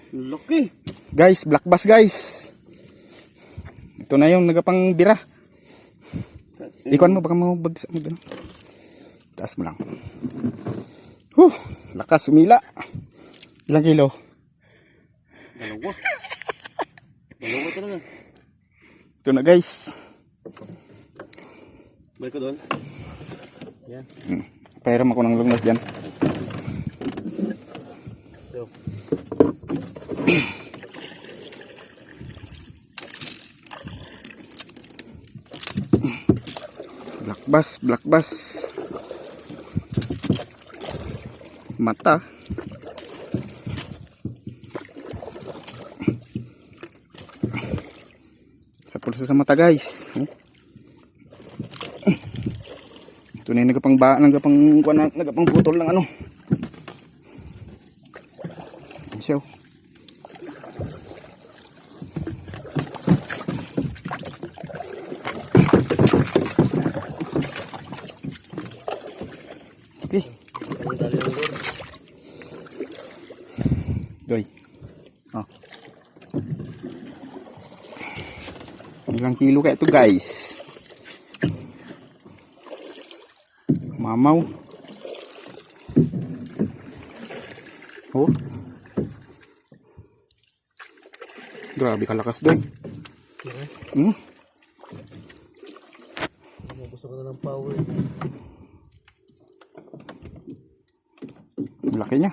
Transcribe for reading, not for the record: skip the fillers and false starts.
Laki. Guys, black bass guys. Ito na yung nagapang bira. Ikuan mo baka mabagsak mo. Taas mo lang. Lakas umila. Ilang kilo? Dalawa. Dalawa talaga. Ito na guys. Balik ko doon. Yan. Pairam ako ng lungas dyan. So. Black bass. Mata. Sa pulsa sa mata guys. Ito na yung nagapang putol ng ano. Siyaw. Okay. Doy. Oh. Ilang kilo kaya ito guys? Mamaw. Oh. Grabe kalakas doy. Gusto ko na ng power. Laki niya.